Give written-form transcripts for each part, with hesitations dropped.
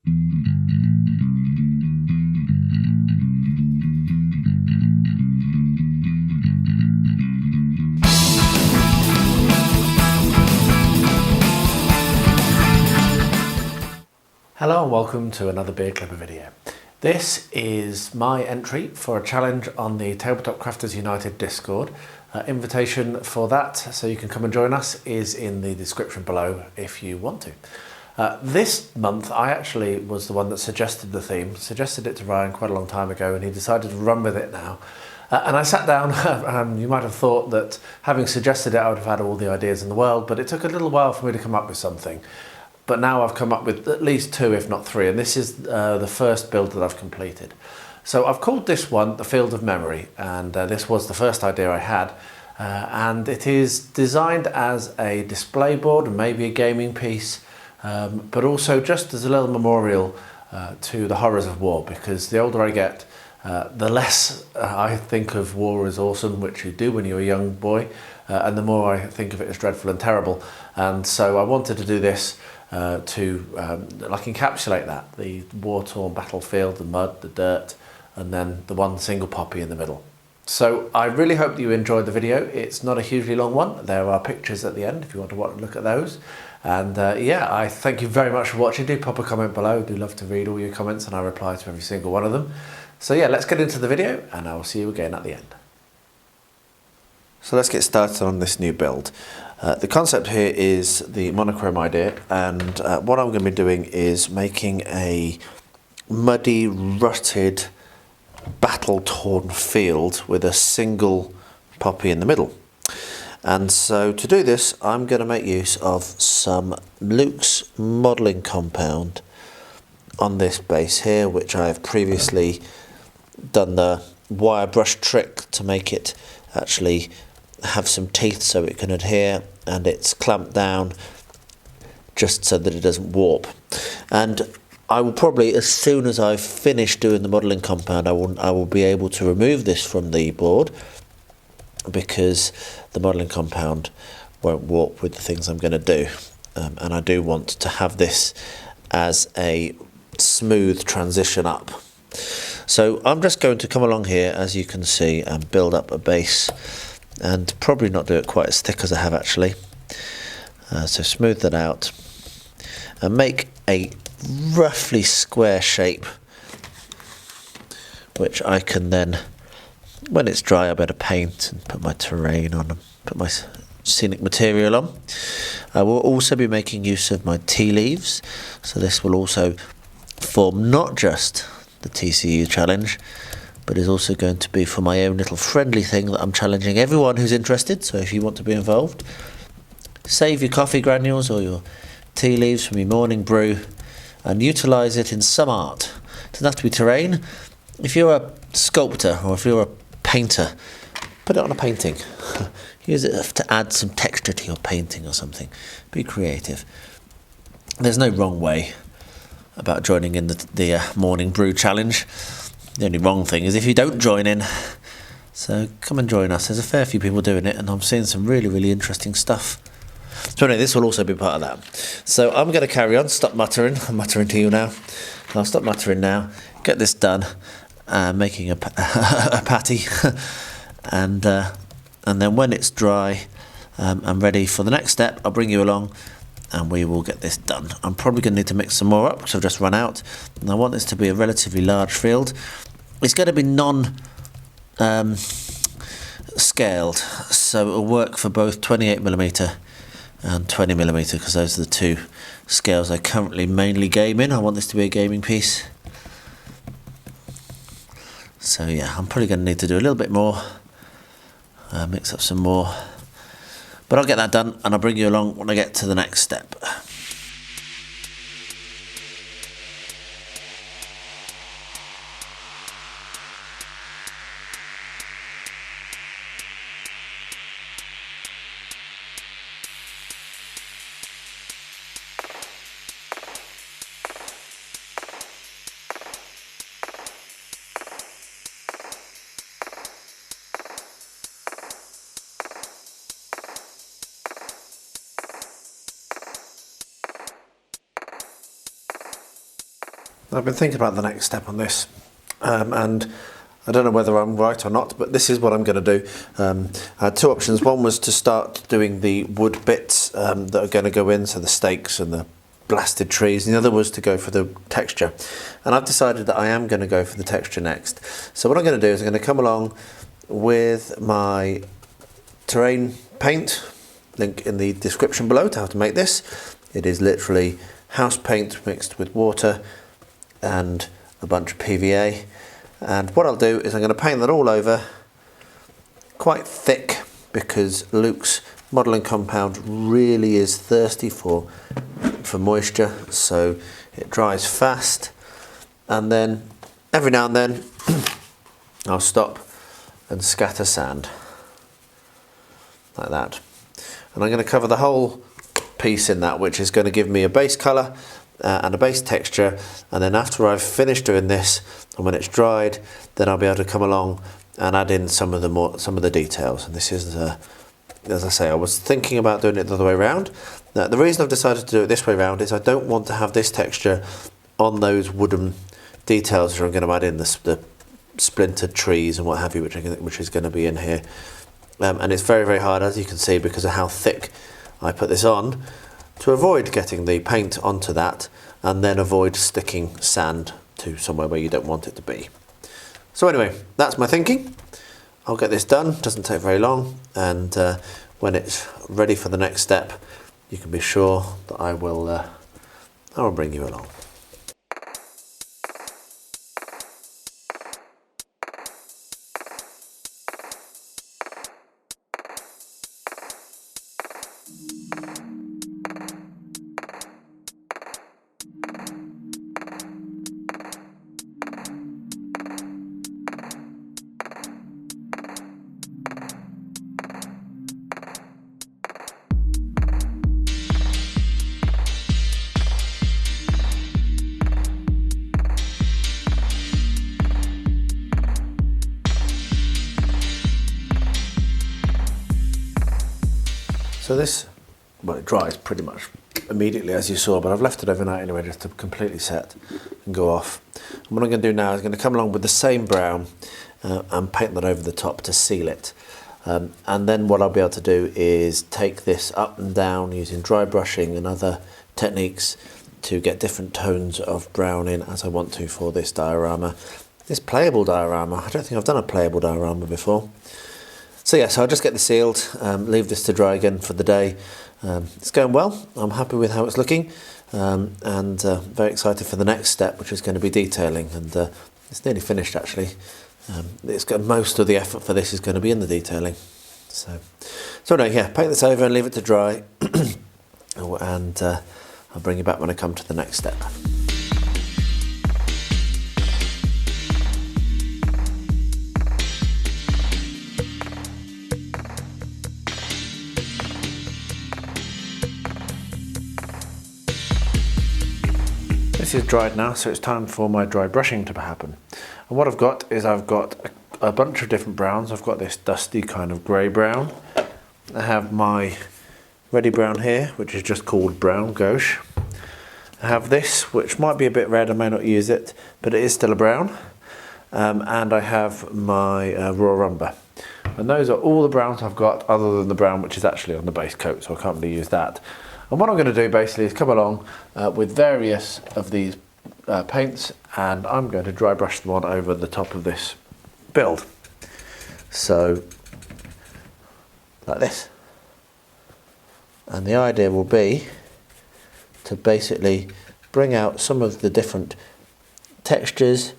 Hello and welcome to another Beer Clipper video. This is my entry for a challenge on the Tabletop Crafters United Discord. Invitation for that, so you can come and join us, is in the description below if you want to. This month I actually was the one that suggested the theme, suggested it to Ryan quite a long time ago, and he decided to run with it now. And I sat down, and you might have thought that having suggested it I would have had all the ideas in the world, but it took a little while for me to come up with something. But now I've come up with at least 2, if not 3, and this is the first build that I've completed. So I've called this one the Field of Memory, and this was the first idea I had. And it is designed as a display board and maybe a gaming piece, but also just as a little memorial to the horrors of war, because the older I get, the less I think of war as awesome, which you do when you're a young boy, and the more I think of it as dreadful and terrible. And so I wanted to do this to like encapsulate that, the war-torn battlefield, the mud, the dirt, and then the one single poppy in the middle. So I really hope that you enjoyed the video. It's not a hugely long one. There are pictures at the end if you want to look at those. And yeah, I thank you very much for watching. Do pop a comment below. I do love to read all your comments, and I reply to every single one of them. So yeah, let's get into the video, and I will see you again at the end. So let's get started on this new build. The concept here is the monochrome idea, and what I'm going to be doing is making a muddy, rutted, battle-torn field with a single poppy in the middle. And so to do this, I'm going to make use of some Luke's modelling compound on this base here, which I have previously done the wire brush trick to make it actually have some teeth so it can adhere, and it's clamped down just so that it doesn't warp. And I will probably, as soon as I've finished doing the modelling compound, I will be able to remove this from the board, because the modelling compound won't warp with the things I'm going to do. And I do want to have this as a smooth transition up. So I'm just going to come along here, as you can see, and build up a base, and probably not do it quite as thick as I have actually. So smooth that out and make a roughly square shape, which I can then, when it's dry, I better paint and put my terrain on and put my scenic material on. I will also be making use of my tea leaves, so this will also form not just the TCU challenge, but is also going to be for my own little friendly thing that I'm challenging everyone who's interested. So if you want to be involved, save your coffee granules or your tea leaves from your morning brew and utilise it in some art. It doesn't have to be terrain. If you're a sculptor or if you're a painter, put it on a painting. Use it to add some texture to your painting or something. Be creative. There's no wrong way about joining in the morning brew challenge. The only wrong thing is if you don't join in. So come and join us. There's a fair few people doing it, and I'm seeing some really, really interesting stuff. So anyway, this will also be part of that. So I'm going to carry on. Stop muttering. I'm muttering to you now. I'll stop muttering now. Get this done. Making a patty. And then when it's dry, I'm ready for the next step. I'll bring you along, and we will get this done. I'm probably going to need to mix some more up because I've just run out, and I want this to be a relatively large field. It's going to be scaled, so it'll work for both 28mm and 20mm, because those are the two scales I currently mainly game in. I want this to be a gaming piece. So yeah, I'm probably going to need to do a little bit more, mix up some more. But I'll get that done, and I'll bring you along when I get to the next step. I've been thinking about the next step on this, and I don't know whether I'm right or not, but this is what I'm going to do. I had two options. One was to start doing the wood bits that are going to go in, so the stakes and the blasted trees, and the other was to go for the texture. And I've decided that I am going to go for the texture next. So what I'm going to do is I'm going to come along with my terrain paint, link in the description below to how to make this. It is literally house paint mixed with water and a bunch of PVA. And what I'll do is I'm going to paint that all over quite thick, because Luke's modelling compound really is thirsty for moisture, so it dries fast. And then every now and then I'll stop and scatter sand like that, and I'm going to cover the whole piece in that, which is going to give me a base colour and a base texture. And then after I've finished doing this, and when it's dried, then I'll be able to come along and add in some of the details. And this is as I say, I was thinking about doing it the other way around. Now, the reason I've decided to do it this way around is I don't want to have this texture on those wooden details that I'm going to add in, the splintered trees and what have you, which is going to be in here. And it's very, very hard, as you can see, because of how thick I put this on, to avoid getting the paint onto that and then avoid sticking sand to somewhere where you don't want it to be. So anyway, that's my thinking. I'll get this done, doesn't take very long, and when it's ready for the next step, you can be sure that I will bring you along. So this, well, it dries pretty much immediately, as you saw, but I've left it overnight anyway just to completely set and go off. And what I'm going to do now is going to come along with the same brown and paint that over the top to seal it. And then what I'll be able to do is take this up and down using dry brushing and other techniques to get different tones of brown in as I want to for this diorama. This playable diorama, I don't think I've done a playable diorama before. So yeah, so I'll just get this sealed, leave this to dry again for the day. It's going well, I'm happy with how it's looking, and very excited for the next step, which is going to be detailing, and it's nearly finished actually. It's got most of the effort for this is going to be in the detailing. So anyway, yeah, paint this over and leave it to dry, and I'll bring you back when I come to the next step. This is dried now, so it's time for my dry brushing to happen. And what I've got is I've got a bunch of different browns. I've got this dusty kind of grey brown. I have my ready brown here, which is just called brown gauche. I have this, which might be a bit red, I may not use it, but it is still a brown. And I have my raw umber. And those are all the browns I've got, other than the brown which is actually on the base coat, so I can't really use that. And what I'm going to do basically is come along with various of these paints, and I'm going to dry brush them on over the top of this build. So, like this. And the idea will be to basically bring out some of the different textures.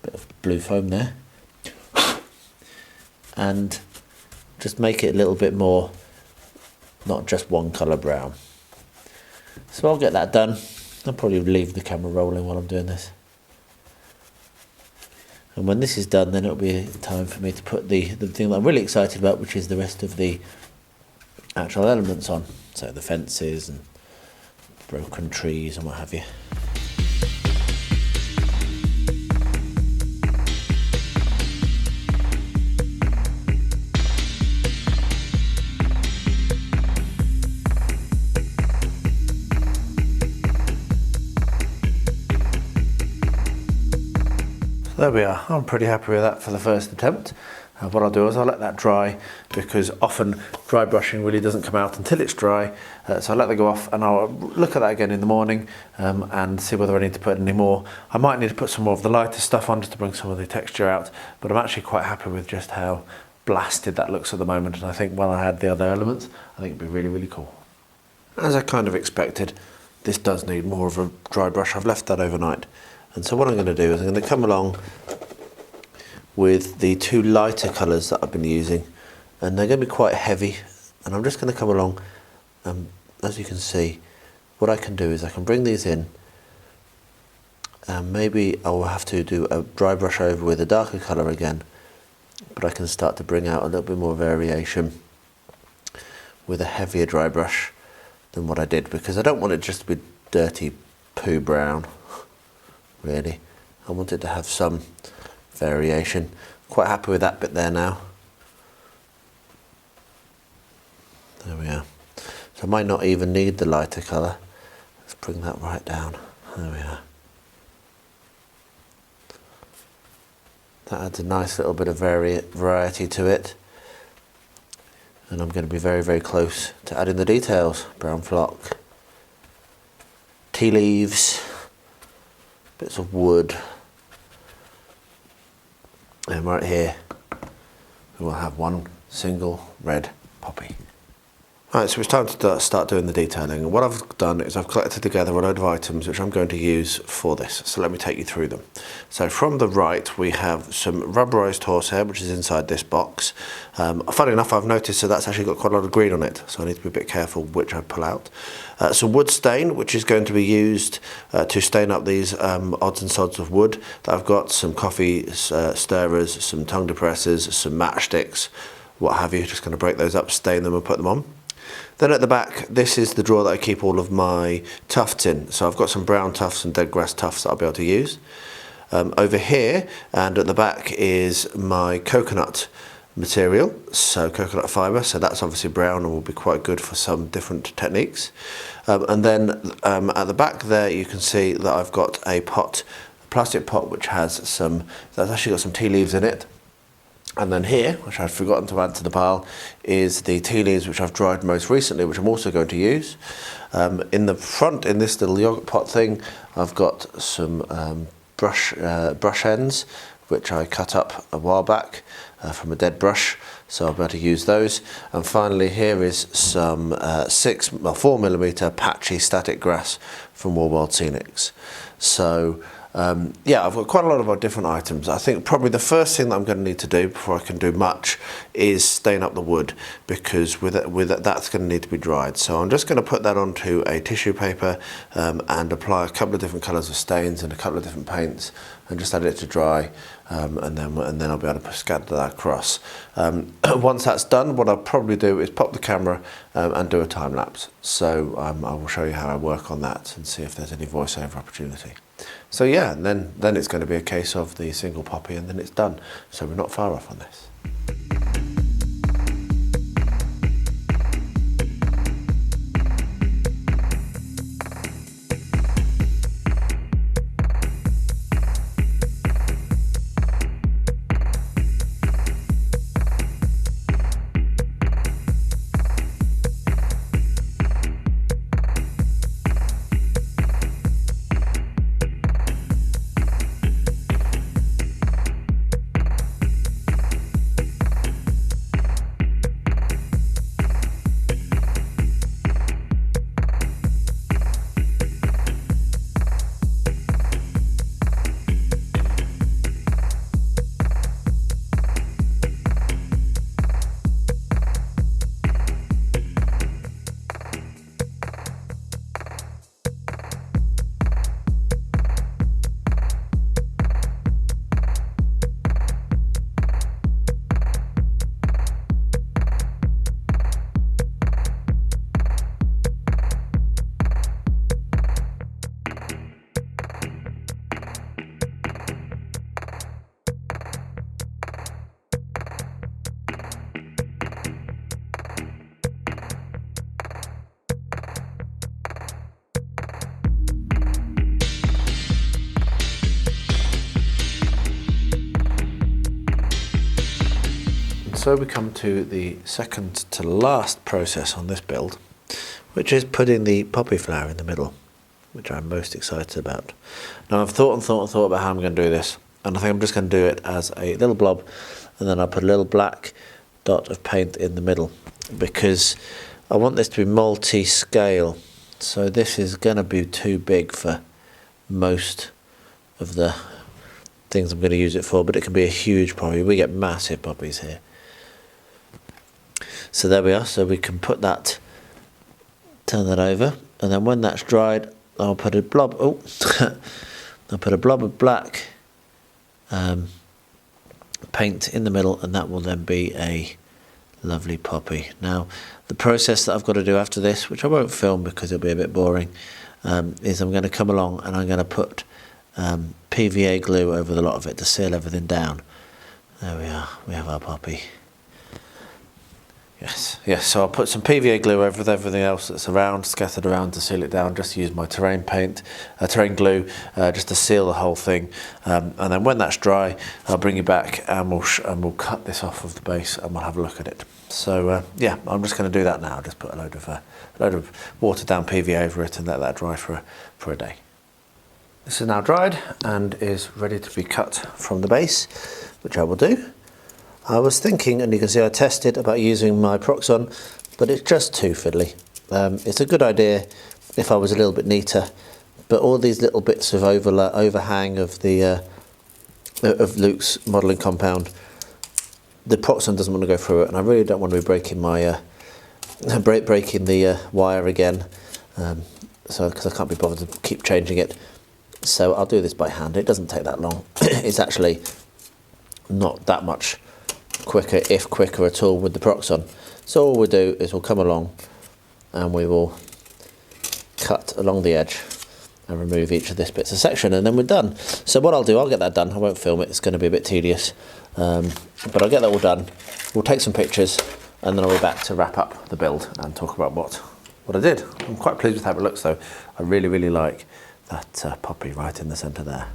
Bit of blue foam there. And just make it a little bit more, not just one colour brown. So I'll get that done. I'll probably leave the camera rolling while I'm doing this. And when this is done, then it'll be time for me to put the thing that I'm really excited about, which is the rest of the actual elements on. So the fences and broken trees and what have you. There we are. I'm pretty happy with that for the first attempt. What I'll do is I'll let that dry, because often dry brushing really doesn't come out until it's dry. So I'll let that go off and I'll look at that again in the morning and see whether I need to put any more. I might need to put some more of the lighter stuff on just to bring some of the texture out, but I'm actually quite happy with just how blasted that looks at the moment, and I think when I add the other elements, I think it'd be really, really cool. As I kind of expected, this does need more of a dry brush. I've left that overnight, and so what I'm going to do is I'm going to come along with the two lighter colours that I've been using, and they're going to be quite heavy, and I'm just going to come along, as you can see, what I can do is I can bring these in, and maybe I will have to do a dry brush over with a darker colour again, but I can start to bring out a little bit more variation with a heavier dry brush than what I did, because I don't want it just to be dirty poo brown, really. I want it to have some variation. Quite happy with that bit there now. There we are. So I might not even need the lighter colour. Let's bring that right down. There we are. That adds a nice little bit of variety to it. And I'm going to be very, very close to adding the details. Brown flock, tea leaves, bits of wood. And right here, we will have one single red poppy. Alright, so it's time to start doing the detailing. And what I've done is I've collected together a load of items which I'm going to use for this. So let me take you through them. So from the right, we have some rubberized horsehair, which is inside this box. Funny enough, I've noticed that that's actually got quite a lot of green on it, so I need to be a bit careful which I pull out. Some wood stain, which is going to be used to stain up these odds and sods of wood that I've got. Some coffee stirrers, some tongue depressors, some matchsticks, what have you. Just going to break those up, stain them and put them on. Then at the back, this is the drawer that I keep all of my tufts in. So I've got some brown tufts and dead grass tufts that I'll be able to use. Over here and at the back is my coconut material, so coconut fibre, so that's obviously brown and will be quite good for some different techniques. And then at the back there you can see that I've got a pot, a plastic pot, which has that's actually got some tea leaves in it. And then here, which I'd forgotten to add to the pile, is the tea leaves which I've dried most recently, which I'm also going to use. In the front, in this little yogurt pot thing, I've got some brush ends, which I cut up a while back from a dead brush, so I'll be able to use those. And finally here is some 4mm patchy static grass from War World Scenics. So yeah, I've got quite a lot of different items. I think probably the first thing that I'm going to need to do before I can do much is stain up the wood, because with it, that's going to need to be dried. So I'm just going to put that onto a tissue paper and apply a couple of different colours of stains and a couple of different paints, and just add it to dry, and then I'll be able to scatter that across. Once that's done, what I'll probably do is pop the camera and do a time lapse. So I will show you how I work on that and see if there's any voiceover opportunity. So yeah, and then it's going to be a case of the single poppy, and then it's done. So we're not far off on this. So we come to the second to last process on this build, which is putting the poppy flower in the middle, which I'm most excited about. Now I've thought about how I'm going to do this, and I think I'm just going to do it as a little blob, and then I'll put a little black dot of paint in the middle, because I want this to be multi-scale. So this is going to be too big for most of the things I'm going to use it for, but it can be a huge poppy. We get massive poppies here. So there we are. So we can put that, turn that over, and then when that's dried, I'll put a blob. Oh, I'll put a blob of black paint in the middle, and that will then be a lovely poppy. Now, the process that I've got to do after this, which I won't film because it'll be a bit boring, is I'm going to come along and I'm going to put PVA glue over the lot of it to seal everything down. There we are. We have our poppy. Yes, so I'll put some PVA glue over everything else that's around, scattered around, to seal it down. Just use my terrain glue, just to seal the whole thing. And then when that's dry, I'll bring you back and we'll cut this off of the base and we'll have a look at it. So yeah, I'm just going to do that now. Just put a load of watered down PVA over it and let that dry for a day. This is now dried and is ready to be cut from the base, which I will do. I was thinking, and you can see I tested about using my Proxon, but it's just too fiddly. It's a good idea if I was a little bit neater, but all these little bits of overhang of the of Luke's modelling compound, the Proxon doesn't want to go through it, and I really don't want to be breaking my breaking the wire again, so because I can't be bothered to keep changing it. So I'll do this by hand. It doesn't take that long. It's actually not that much quicker, if quicker at all, with the Proxon. So all we'll do is we'll come along and we will cut along the edge and remove each of this bits of section, and then we're done. So what I'll do, I'll get that done. I won't film it, it's going to be a bit tedious, but I'll get that all done. We'll take some pictures and then I'll be back to wrap up the build and talk about what I did. I'm quite pleased with how it looks though. I really like that poppy right in the centre there.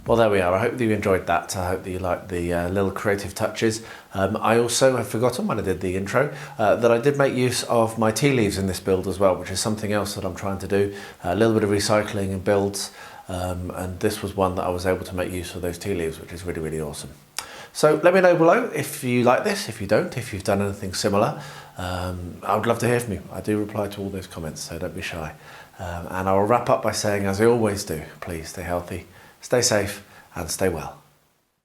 Well, there we are. I hope that you enjoyed that. I hope that you liked the little creative touches. I also have forgotten when I did the intro that I did make use of my tea leaves in this build as well, which is something else that I'm trying to do. A little bit of recycling and builds, and this was one that I was able to make use of those tea leaves, which is really awesome. So let me know below if you like this, if you don't, if you've done anything similar. I would love to hear from you. I do reply to all those comments, so don't be shy. And I will wrap up by saying, as I always do, please stay healthy, stay safe, and stay well.